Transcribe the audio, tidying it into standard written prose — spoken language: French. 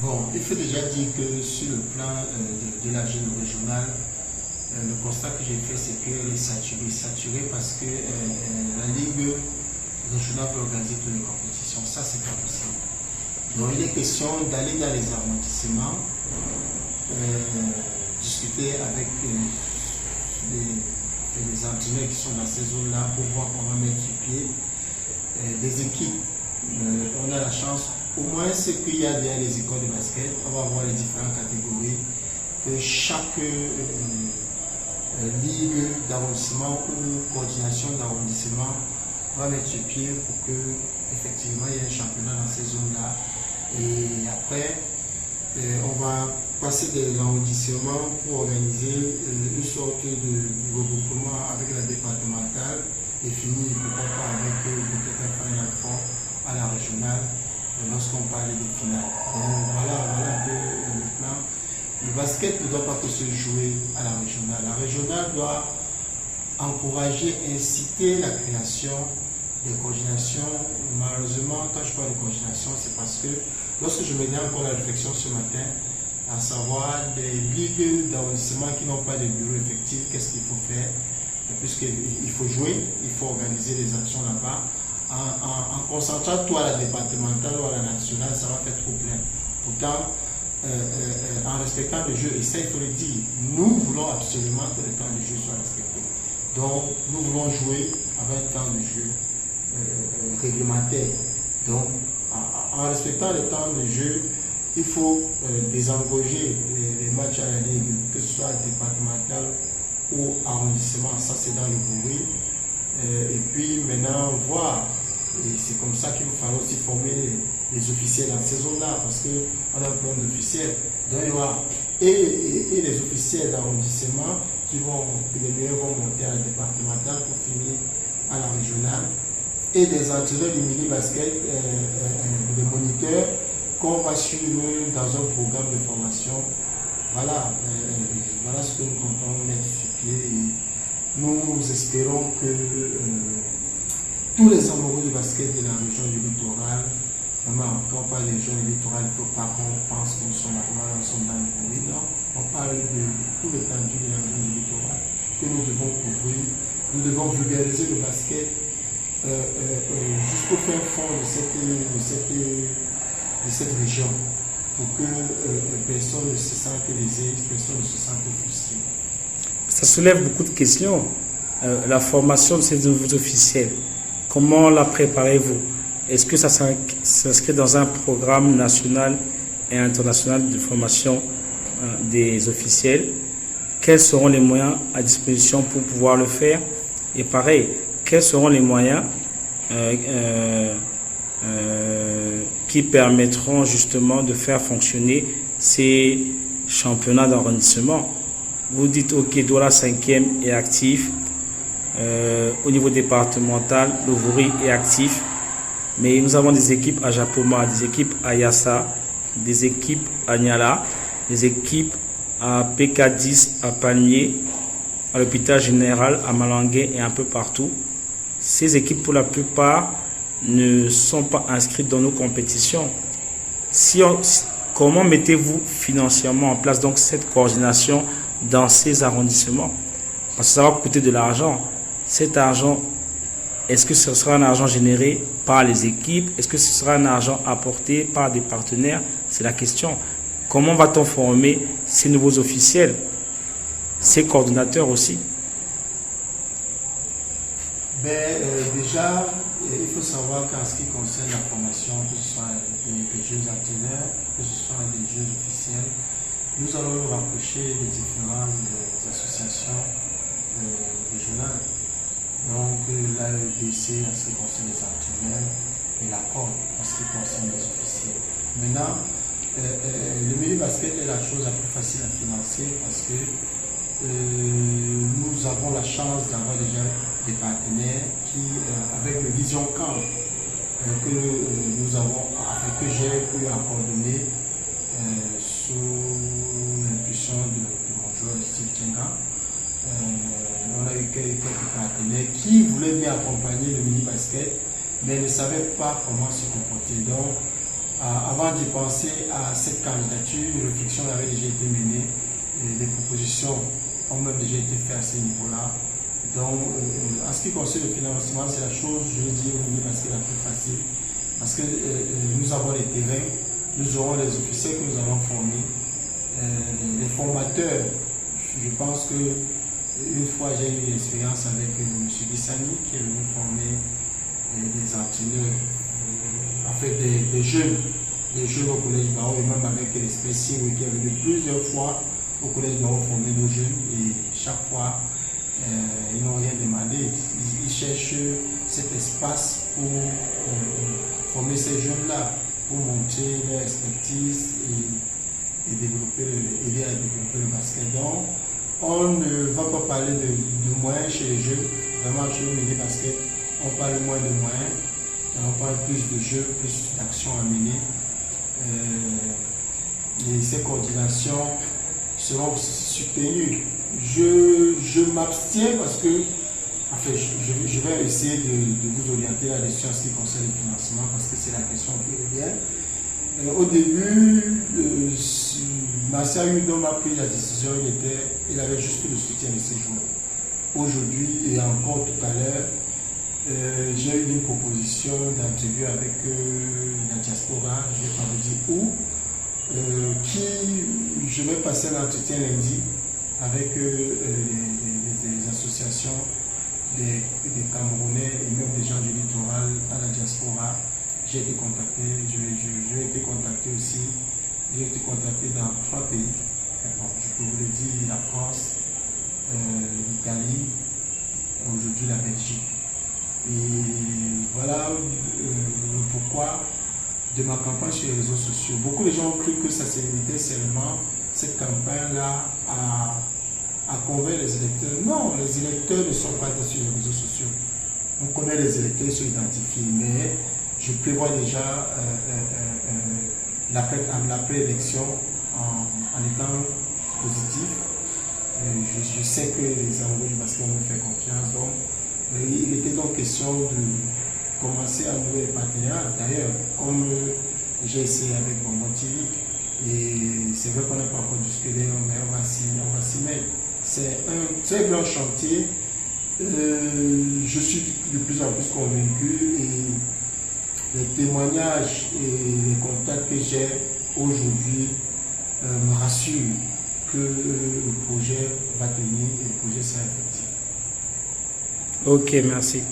Bon, il faut déjà dire que sur le plan de la jeune régionale, le constat que j'ai fait, c'est qu'elle est saturée. Saturée parce que la Ligue régionale peut organiser toutes les compétitions. Ça, c'est pas possible. Donc, il est question d'aller dans les arrondissements, discuter avec les entraîneurs qui sont dans ces zones-là pour voir comment mettre sur pied des équipes. On a la chance, au moins ce qu'il y a derrière les écoles de basket, on va voir les différentes catégories, que chaque ligue d'arrondissement ou coordination d'arrondissement va mettre sur pied pour que effectivement il y ait un championnat dans ces zones-là. Et après, on va passer de l'arrondissement pour organiser une sorte de regroupement avec la départementale et finir peut-être pas avec peut-être un final four à la régionale lorsqu'on parle des finales. Donc voilà un peu le plan. Le basket ne doit pas que se jouer à la régionale. La régionale doit encourager, inciter la création des coordinations. Malheureusement, quand je parle de coordination, c'est parce que lorsque je menais encore la réflexion ce matin, à savoir des ligues d'arrondissement qui n'ont pas de bureau effectif, qu'est-ce qu'il faut faire? Puisqu'il faut jouer, il faut organiser des actions là-bas. En concentrant tout à la départementale ou à la nationale, ça va faire trop plein. Pourtant, en respectant le jeu, et ça il faut le dire, nous voulons absolument que le temps de jeu soit respecté. Donc nous voulons jouer avec un temps de jeu réglementaire. Donc en respectant le temps de jeu, il faut désengorger les matchs à la ligue, que ce soit départemental ou arrondissement, ça c'est dans le bruit. Et puis maintenant voir, et c'est comme ça qu'il va falloir aussi former les officiels dans ces zones-là, parce qu'on a un problème d'officiels. Donc il y aura et les officiels d'arrondissement les meilleurs vont monter à la départementale pour finir à la régionale, et des entraîneurs du mini-basket, des moniteurs qu'on va suivre dans un programme de formation. Voilà, voilà ce que nous comptons mettre sur pied. Et nous espérons que tous les amoureux du basket de la région du littoral, vraiment, quand on parle des régions du littoral, il ne faut pas qu'on pense que nous sommes là-bas, nous sommes dans le bruit. Non, on parle de tout l'étendue de la région du littoral que nous devons couvrir. Nous devons vulgariser le basket jusqu'au fin fond de cette région, pour que personne ne se sente lésé, personne ne se sente frustré. Ça soulève beaucoup de questions. La formation de ces nouveaux officiels, comment la préparez-vous? Est-ce que ça s'inscrit dans un programme national et international de formation des officiels? Quels seront les moyens à disposition pour pouvoir le faire? Et pareil, quels seront les moyens qui permettront justement de faire fonctionner ces championnats d'arrondissement? Vous dites, ok, Douala 5e est actif, au niveau départemental, Louvoury est actif, mais nous avons des équipes à Japoma, des équipes à Yassa, des équipes à Niala, des équipes à PK10, à Palmier, à l'hôpital général, à Malangué et un peu partout. Ces équipes, pour la plupart, ne sont pas inscrites dans nos compétitions. Comment mettez-vous financièrement en place donc cette coordination dans ces arrondissements? Parce que ça va coûter de l'argent. Cet argent, est-ce que ce sera un argent généré par les équipes? Est-ce que ce sera un argent apporté par des partenaires? C'est la question. Comment va-t-on former ces nouveaux officiels, ces coordonnateurs aussi? Déjà, il faut savoir qu'en ce qui concerne la formation, que ce soit des jeunes entraîneurs, que ce soit des jeunes officiels, nous allons nous rapprocher des différentes associations régionales. Donc l'AEDC en ce qui concerne les entraîneurs et la COR en ce qui concerne les officiels. Maintenant, le milieu basket est la chose la plus facile à financer parce que nous avons la chance d'avoir déjà des partenaires qui, avec le Vision Camp que nous avons, que j'ai pu coordonner sous l'impulsion de mon joueur Steve Tchenga. On a eu quelques partenaires qui voulaient bien accompagner le mini-basket, mais ne savaient pas comment se comporter. Donc, Avant d'y penser à cette candidature, une réflexion avait déjà été menée et des propositions ont même déjà été faites à ce niveau-là. Donc, en ce qui concerne le financement, c'est la chose, je vais dire, parce que la plus facile. Parce que nous avons les terrains, nous aurons les officiers que nous allons former, les formateurs. Je pense que une fois j'ai eu une expérience avec M. Bissani qui est venu former des entraîneurs, en fait des jeunes au collège Barreau, et même avec l'esprit qui est venu plusieurs fois au collège Barreau former nos jeunes, et chaque fois ils n'ont rien demandé. Ils cherchent cet espace pour former ces jeunes-là, pour monter leur expertise et aider à développer le basket. Donc, on ne va pas parler de moyens chez les jeunes. Vraiment, chez le milieu basket, on parle moins de moyens, on parle plus de jeux, plus d'actions à mener. Et ces coordinations seront soutenues. Je m'abstiens parce que, enfin, je vais essayer de vous orienter là-dessus en ce qui concerne le financement, parce que c'est la question qui revient. Au début, Marcel Hudon a pris la décision, il avait juste le soutien de ses joueurs. Aujourd'hui et encore tout à l'heure, j'ai eu une proposition d'interview avec la diaspora, je ne vais pas vous dire où, je vais passer l'entretien lundi avec les associations des Camerounais et même des gens du littoral à la diaspora. J'ai été contacté, j'ai été contacté aussi, j'ai été contacté dans 3 pays. Bon, je peux vous le dire, la France, l'Italie, et aujourd'hui la Belgique. Et voilà le pourquoi de ma campagne sur les réseaux sociaux. Beaucoup de gens ont cru que ça se limitait seulement, cette campagne-là, à convaincre les électeurs. Non, les électeurs ne sont pas sur les réseaux sociaux. On connaît les électeurs, ils sont identifiés, mais je prévois déjà l'après-élection en étant positif. Je sais que les amoureux du basket me font confiance. Donc, il était donc question de commencer à nouer les partenaires. D'ailleurs, comme j'ai essayé avec Bonbon TV, et c'est vrai qu'on n'a pas encore discuté, mais on va s'y mettre. C'est un très grand chantier. Je suis de plus en plus convaincu, et les témoignages et les contacts que j'ai aujourd'hui me rassurent que le projet va tenir et le projet sera effectif. Ok, merci.